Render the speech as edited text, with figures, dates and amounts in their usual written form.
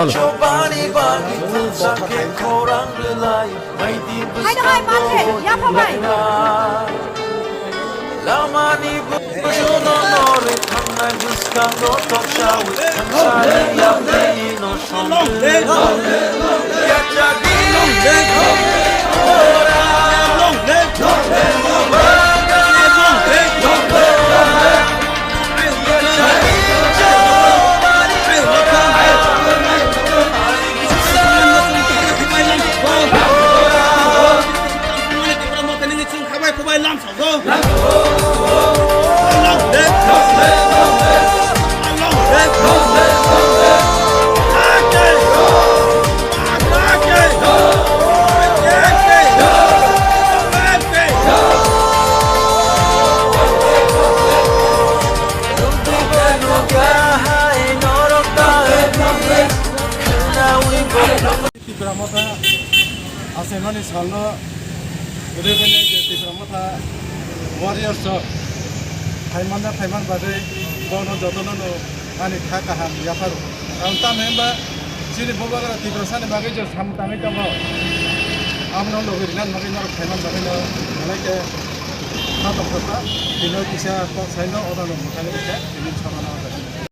Chobani bagi sakit korang relai mai di lama ni bujono nore thangai buskang no tok shawi thansari yam ni no shong ya jagi ora long Tiperamata asemani salno rebene tiperamata warriors Thaiman bade bono jotono no ani thaka ham yapar anta memba chini bobagara tiprasane bage jo samtami tamo amno logirinan magi nor Thaiman bage no malaike na tokta dino kisa ko saino odano mutale beke dinin samana